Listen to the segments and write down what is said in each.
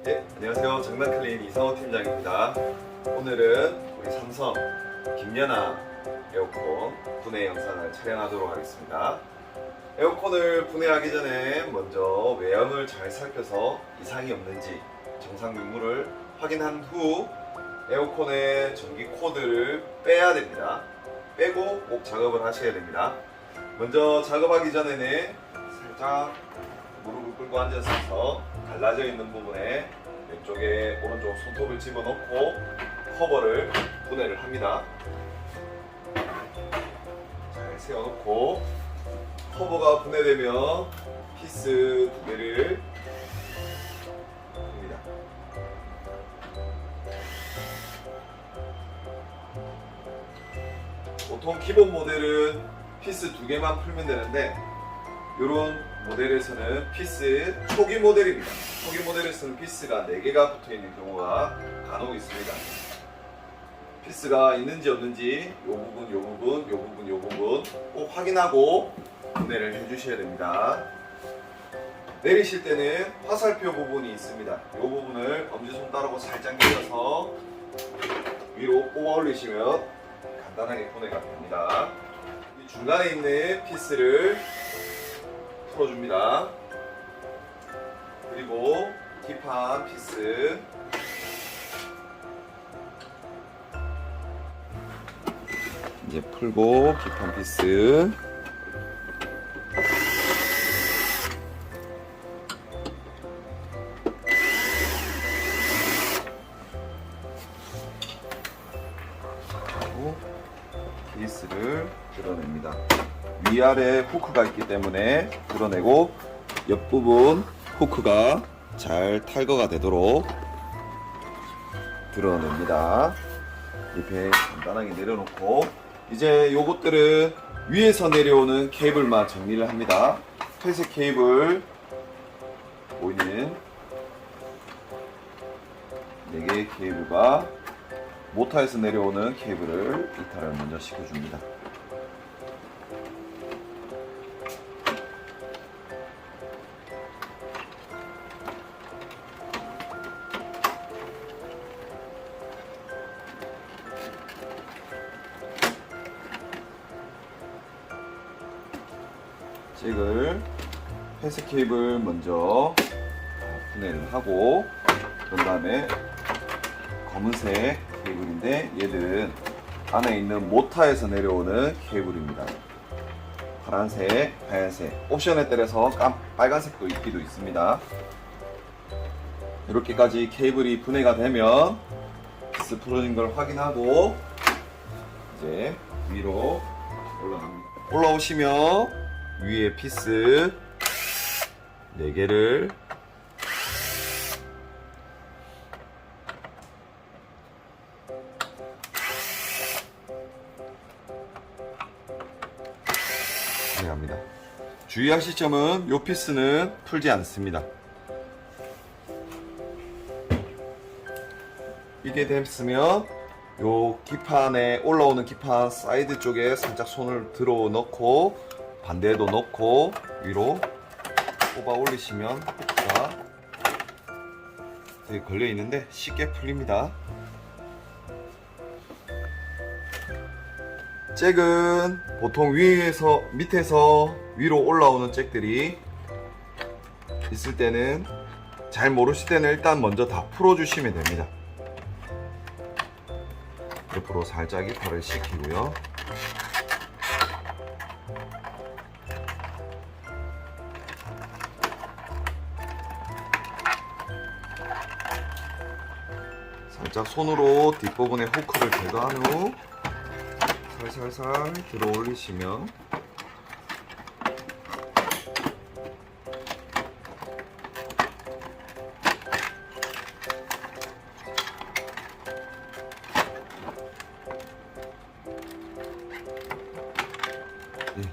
네, 안녕하세요. 장난클린 이상호 팀장입니다. 오늘은 우리 삼성 김연아 에어컨 분해 영상을 촬영하도록 하겠습니다. 에어컨을 분해하기 전에 먼저 외형을 잘 살펴서 이상이 없는지 정상 유무를 확인한 후 에어컨의 전기 코드를 빼야 됩니다. 빼고 꼭 작업을 하셔야 됩니다. 먼저 작업하기 전에는 살짝 무릎을 꿇고 앉아서 갈라져 있는 부분에 왼쪽에 오른쪽 손톱을 집어넣고 커버를 분해를 합니다. 잘 세워놓고 커버가 분해되면 피스 두 개를 풉니다. 보통 기본 모델은 피스 두 개만 풀면 되는데 이런 모델에서는 피스 초기 모델입니다. 초기 모델에서는 피스가 4개가 붙어 있는 경우가 간혹 있습니다. 피스가 있는지 없는지 이 부분, 이 부분, 이 부분, 이 부분 꼭 확인하고 분해를 해주셔야 됩니다. 내리실 때는 화살표 부분이 있습니다. 이 부분을 엄지손가락으로 살짝 내려서 위로 뽑아 올리시면 간단하게 분해가 됩니다. 이 중간에 있는 피스를 풀어줍니다. 그리고 딥한 피스 이제 풀고 딥한 피스 하고 케이스를 드러냅니다. 위아래 후크가 있기 때문에 드러내고 옆부분 후크가 잘 탈거가 되도록 드러냅니다. 이렇게 간단하게 내려놓고 이제 요것들은 위에서 내려오는 케이블만 정리를 합니다. 회색 케이블 보이는 4개의 케이블과 모터에서 내려오는 케이블을 이탈을 먼저 시켜줍니다. 잭을 회색 케이블 먼저 분해를 하고 그런 다음에 검은색 케이블인데 얘들은 안에 있는 모터에서 내려오는 케이블입니다. 파란색, 하얀색 옵션에 따라서 빨간색도 있기도 있습니다. 이렇게까지 케이블이 분해가 되면 피스 풀어진 걸 확인하고 이제 위로 올라갑니다. 올라오시면 위에 피스 4개를 분해합니다. 주의하실 점은 이 피스는 풀지 않습니다. 이게 됐으면 요 기판에 올라오는 기판 사이드 쪽에 살짝 손을 들어 넣고 반대에도 넣고 위로 뽑아 올리시면 후크가 되게 걸려 있는데 쉽게 풀립니다. 잭은 보통 위에서 밑에서 위로 올라오는 잭들이 있을 때는 잘 모르실 때는 일단 먼저 다 풀어 주시면 됩니다. 옆으로 살짝 이탈을 시키고요. 살짝 손으로 뒷부분에 후크를 제거한 후 살살살 들어 올리시면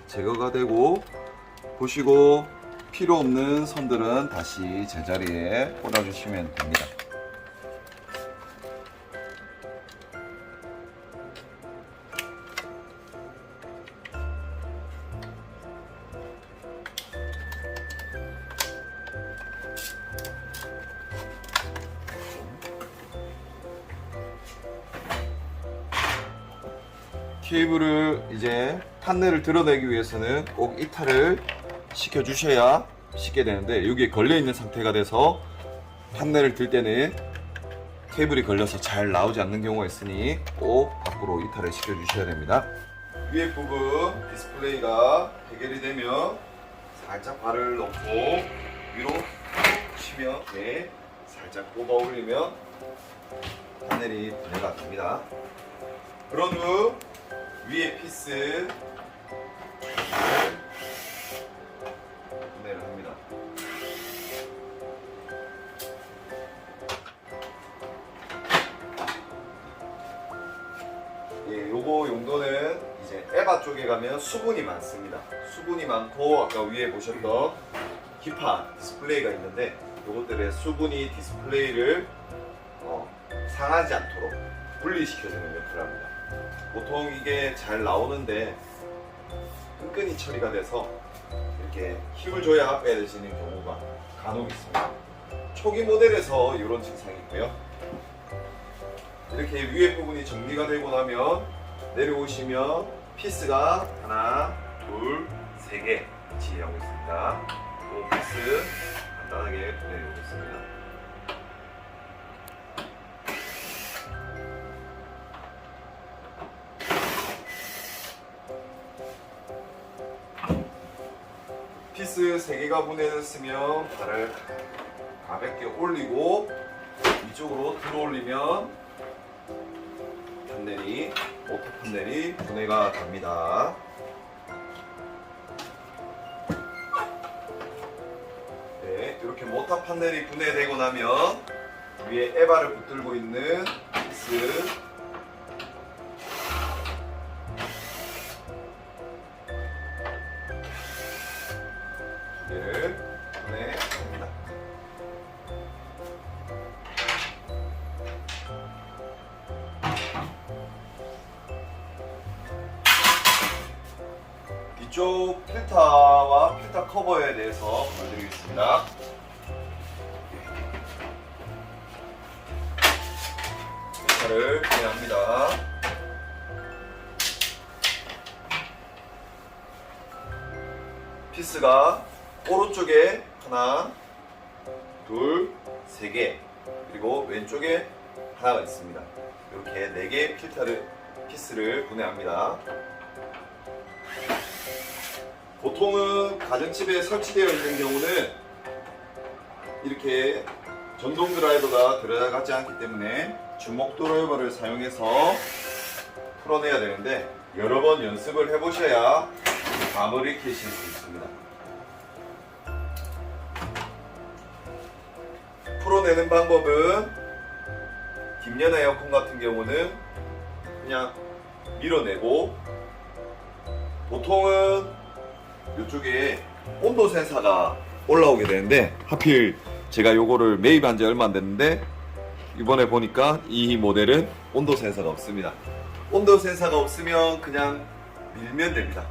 제거가 되고 보시고 필요 없는 선들은 다시 제자리에 꽂아주시면 됩니다. 케이블을 이제 판넬을 드러내기 위해서는 꼭 이탈을 시켜 주셔야 씻게 되는데, 여기에 걸려 있는 상태가 돼서 판넬을 들 때는 케이블이 걸려서 잘 나오지 않는 경우가 있으니 꼭 밖으로 이탈을 시켜 주셔야 됩니다. 위에 부분 디스플레이가 해결이 되면 살짝 발을 넣고 위로 치면, 네, 살짝 뽑아 올리면 판넬이 분해가 됩니다. 그런 후 위에 피스 분해를 합니다. 예, 요거 용도는 이제 에바 쪽에 가면 수분이 많습니다. 수분이 많고 아까 위에 보셨던 기판 디스플레이가 있는데, 요것들의 수분이 디스플레이를 상하지 않도록 분리시켜주는 역할을 합니다. 보통 이게 잘 나오는데 끈끈이 처리가 돼서 이렇게 힘을 줘야 빼내지는 경우가 간혹 있습니다. 초기 모델에서 이런 증상이 있고요. 이렇게 위에 부분이 정리가 되고 나면 내려오시면 피스가 하나, 둘, 세 개 위치하고 있습니다. 또 피스 간단하게 보내고 있습니다. 피스 3개가 분해됐으면 발을 가볍게 올리고 위쪽으로 들어 올리면 모터 판넬이 분해가 됩니다. 네, 이렇게 모터 판넬이 분해되고 나면 위에 에바를 붙들고 있는 피스 를 분해합니다. 뒤쪽 필터와 필터 커버에 대해서 보여드리겠습니다. 필터를 분해합니다. 피스가 오른쪽에 하나, 둘, 세 개, 그리고 왼쪽에 하나가 있습니다. 이렇게 4개의 피스를 분해합니다. 보통은 가정집에 설치되어 있는 경우는 이렇게 전동 드라이버가 들어가지 않기 때문에 주먹 드라이버를 사용해서 풀어내야 되는데, 여러 번 연습을 해보셔야 감을 익히실 수 있습니다. 풀어내는 방법은 김연아 에어컨 같은 경우는 그냥 밀어내고, 보통은 이쪽에 온도 센서가 올라오게 되는데, 하필 제가 요거를 매입한 지 얼마 안 됐는데 이번에 보니까 이 모델은 온도 센서가 없습니다. 온도 센서가 없으면 그냥 밀면 됩니다.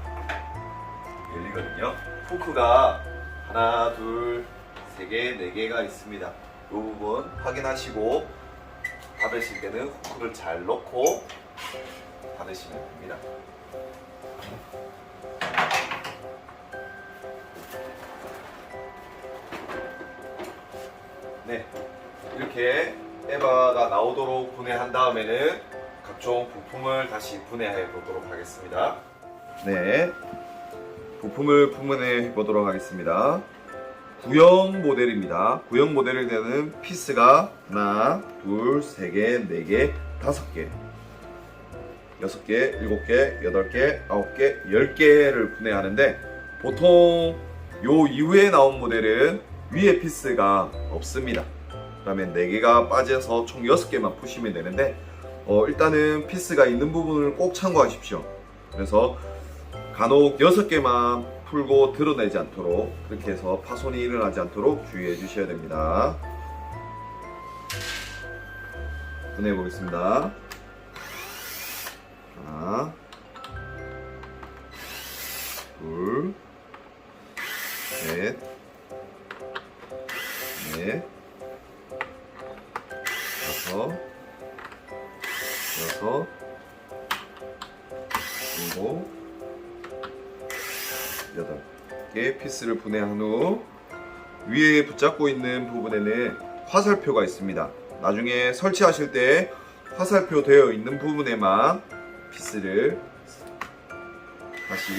열리거든요. 후크가 하나, 둘, 세 개, 4개가 있습니다. 이 부분 확인하시고 닫으실 때는 후크를 잘 넣고 닫으시면 됩니다. 네, 이렇게 에바가 나오도록 분해한 다음에는 각종 부품을 다시 분해해 보도록 하겠습니다. 네, 부품을 분해해 보도록 하겠습니다. 구형 모델입니다. 구형 모델에 되는 피스가 하나, 둘, 세 개, 4개, 5개, 6개, 7개, 8개, 9개, 10개를 분해하는데, 보통 요 이후에 나온 모델은 위에 피스가 없습니다. 그러면 4개가 빠져서 총 6개만 푸시면 되는데, 일단은 피스가 있는 부분을 꼭 참고하십시오. 그래서 간혹 6개만 풀고 드러내지 않도록, 그렇게 해서 파손이 일어나지 않도록 주의해 주셔야 됩니다. 분해해 보겠습니다. 하나, 둘, 셋, 넷, 다섯, 여섯, 7 8개 피스를 분해한 후 위에 붙잡고 있는 부분에는 화살표가 있습니다. 나중에 설치하실 때 화살표 되어 있는 부분에만 피스를 다시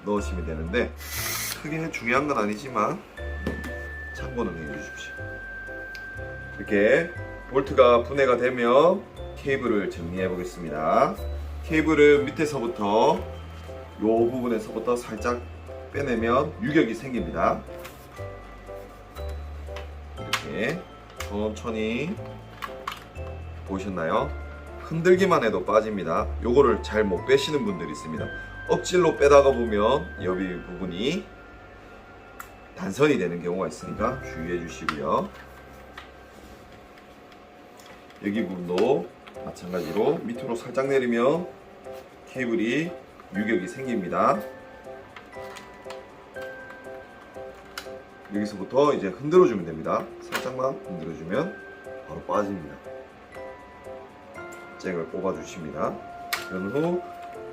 넣으시면 되는데 크게 중요한 건 아니지만 참고는 해 주십시오. 이렇게 볼트가 분해가 되면 케이블을 정리해 보겠습니다. 케이블은 밑에서부터 이 부분에서부터 살짝 빼내면 유격이 생깁니다. 이렇게 천천히 보이셨나요? 흔들기만 해도 빠집니다. 요거를 잘 못 빼시는 분들이 있습니다. 억지로 빼다가 보면 여기 부분이 단선이 되는 경우가 있으니까 주의해 주시고요. 여기 부분도 마찬가지로 밑으로 살짝 내리면 케이블이 유격이 생깁니다. 여기서부터 이제 흔들어 주면 됩니다. 살짝만 흔들어 주면 바로 빠집니다. 잭을 뽑아 주십니다. 그런 후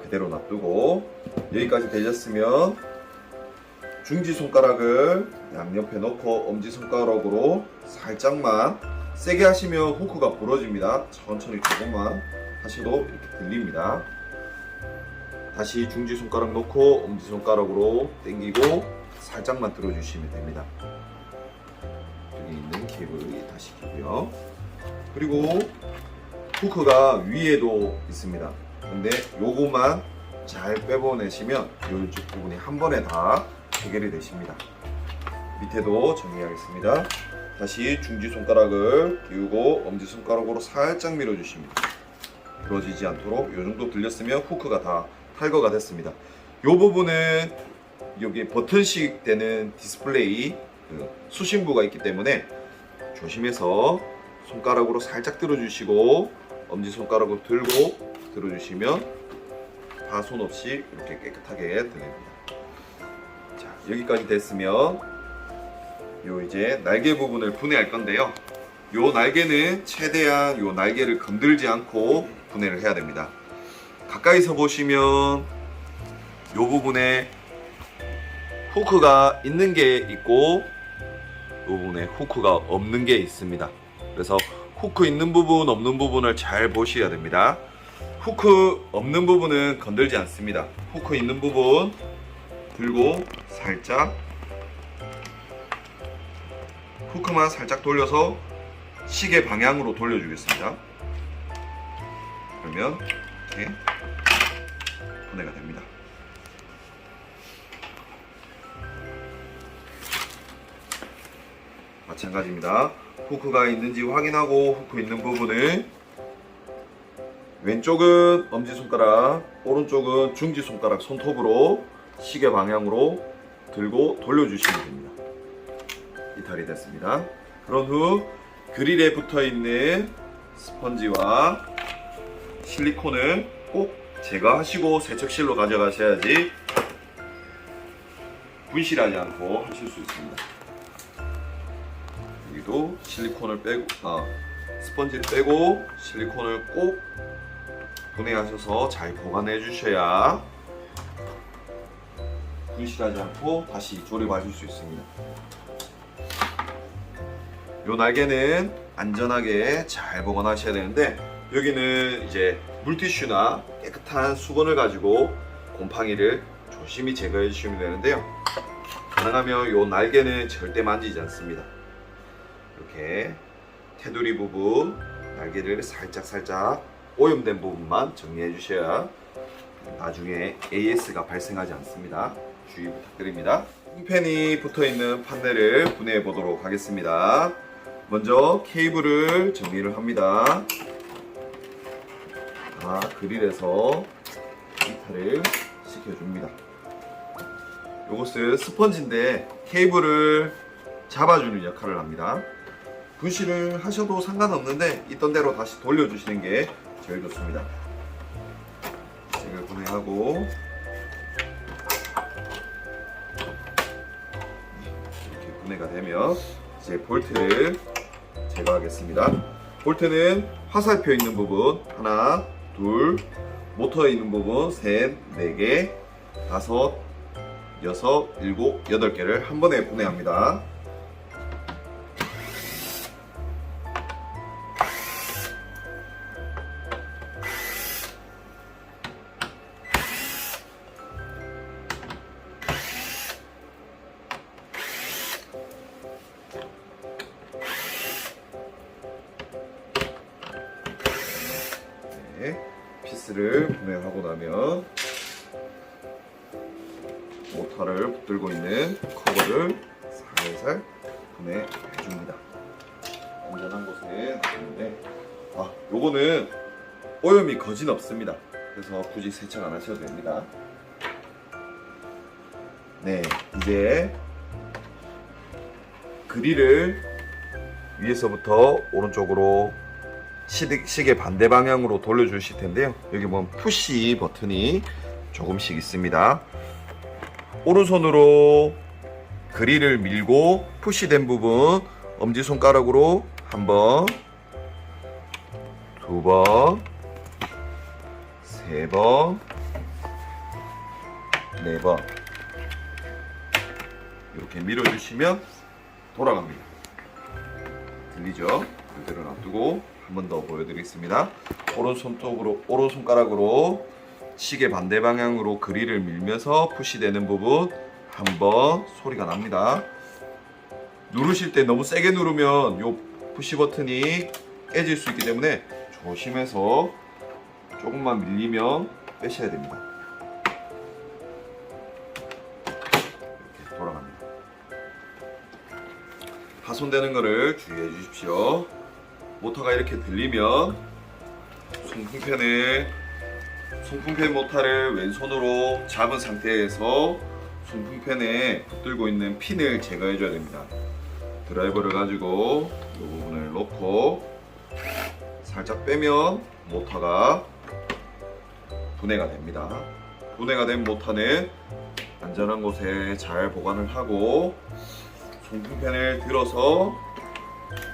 그대로 놔두고 여기까지 되셨으면 중지손가락을 양옆에 넣고 엄지손가락으로 살짝만, 세게 하시면 후크가 부러집니다. 천천히 조금만 하셔도 이렇게 들립니다. 다시 중지손가락 넣고 엄지손가락으로 당기고 살짝만 들어주시면 됩니다. 여기 있는 케이블이 다시 끼고요. 그리고 후크가 위에도 있습니다. 근데 요거만 잘 빼보내시면 이쪽 부분이 한 번에 다 해결이 되십니다. 밑에도 정리하겠습니다. 다시 중지손가락을 끼우고 엄지손가락으로 살짝 밀어주십니다. 부러지지 않도록 이 정도 들렸으면 후크가 다 탈거가 됐습니다. 이 부분은 여기 버튼식 되는 디스플레이 수신부가 있기 때문에 조심해서 손가락으로 살짝 들어주시고 엄지손가락으로 들고 들어주시면 파손 없이 이렇게 깨끗하게 들립니다. 자, 여기까지 됐으면 요 이제 날개 부분을 분해할 건데요. 요 날개는 최대한 요 날개를 건들지 않고 분해를 해야 됩니다. 가까이서 보시면 요 부분에 후크가 있는 게 있고 요 부분에 후크가 없는 게 있습니다. 그래서 후크 있는 부분 없는 부분을 잘 보셔야 됩니다. 후크 없는 부분은 건들지 않습니다. 후크 있는 부분 들고 살짝 후크만 살짝 돌려서 시계 방향으로 돌려주겠습니다. 그러면 이렇게 분해가 됩니다. 마찬가지입니다. 후크가 있는지 확인하고 후크 있는 부분을 왼쪽은 엄지손가락, 오른쪽은 중지손가락 손톱으로 시계 방향으로 들고 돌려주시면 됩니다. 이탈이 됐습니다. 그런 후 그릴에 붙어있는 스펀지와 실리콘을 꼭 제거하시고 세척실로 가져가셔야지 분실하지 않고 하실 수 있습니다. 여기도 실리콘을 빼고 스펀지를 빼고 실리콘을 꼭 분해하셔서 잘 보관해 주셔야 분실하지 않고 다시 조립하실 수 있습니다. 요 날개는 안전하게 잘 보관하셔야 되는데 여기는 이제 물티슈나 깨끗한 수건을 가지고 곰팡이를 조심히 제거해 주시면 되는데요. 가능하면 요 날개는 절대 만지지 않습니다. 이렇게 테두리 부분 날개를 살짝 오염된 부분만 정리해 주셔야 나중에 AS가 발생하지 않습니다. 주의 부탁드립니다. 홈팬이 붙어있는 판넬을 분해해 보도록 하겠습니다. 먼저 케이블을 정리를 합니다. 그릴에서 이탈을 시켜줍니다. 이것은 스펀지인데 케이블을 잡아주는 역할을 합니다. 분실을 하셔도 상관없는데 있던 대로 다시 돌려주시는 게 제일 좋습니다. 잭을 분해하고 이렇게 분해가 되면 이제 볼트를 제거하겠습니다. 볼트는 화살표 있는 부분 하나, 둘, 모터에 있는 부분 셋, 네 개, 다섯, 여섯, 일곱, 여덟 개를 한 번에 분해합니다. 피스를 분해하고 나면 모터를 붙들고 있는 커버를 살살 분해해줍니다. 안전한 곳에 놔두는데 요거는 오염이 거진 없습니다. 그래서 굳이 세척 안 하셔도 됩니다. 네, 이제 그릴을 위에서부터 오른쪽으로 시계 반대 방향으로 돌려주실 텐데요. 여기 보면 푸시 버튼이 조금씩 있습니다. 오른손으로 그릴을 밀고 푸시된 부분 엄지손가락으로 한 번, 두 번, 세 번, 네 번 이렇게 밀어주시면 돌아갑니다. 들리죠? 그대로 놔두고 한 번 더 보여드리겠습니다. 오른손가락으로 시계 반대 방향으로 그릴을 밀면서 푸시되는 부분 한번 소리가 납니다. 누르실 때 너무 세게 누르면 요 푸시 버튼이 깨질 수 있기 때문에 조심해서 조금만 밀리면 빼셔야 됩니다. 이렇게 돌아갑니다. 파손되는 거를 주의해 주십시오. 모터가 이렇게 들리면 송풍팬 모터를 왼손으로 잡은 상태에서 송풍팬에 붙들고 있는 핀을 제거해 줘야 됩니다. 드라이버를 가지고 이 부분을 놓고 살짝 빼면 모터가 분해가 됩니다. 분해가 된 모터는 안전한 곳에 잘 보관을 하고 송풍팬을 들어서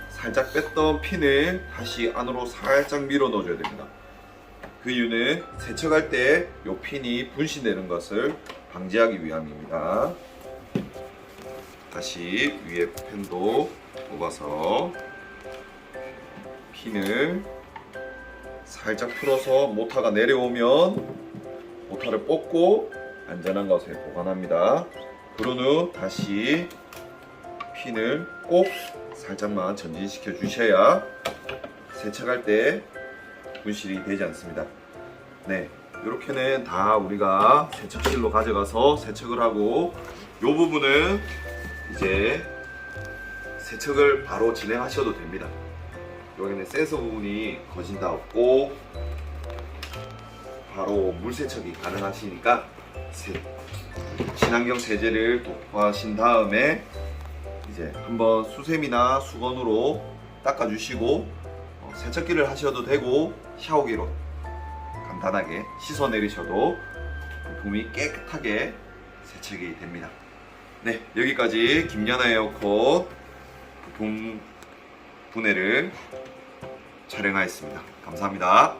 살짝 뺐던 핀을 다시 안으로 살짝 밀어 넣어줘야 됩니다. 그 이유는 세척할 때 이 핀이 분실되는 것을 방지하기 위함입니다. 다시 위에 펜도 뽑아서 핀을 살짝 풀어서 모터가 내려오면 모터를 뽑고 안전한 곳에 보관합니다. 그런 후 다시 핀을 꼭 살짝만 전진시켜 주셔야 세척할 때 분실이 되지 않습니다. 네, 이렇게는 다 우리가 세척실로 가져가서 세척을 하고 이 부분은 이제 세척을 바로 진행하셔도 됩니다. 여기는 센서 부분이 거진 다 없고 바로 물 세척이 가능하시니까 친환경 세제를 도포하신 다음에 이제 한번 수세미나 수건으로 닦아주시고 세척기를 하셔도 되고 샤워기로 간단하게 씻어 내리셔도 부품이 깨끗하게 세척이 됩니다. 네, 여기까지 김연아 에어컨 부품 분해를 촬영하였습니다. 감사합니다.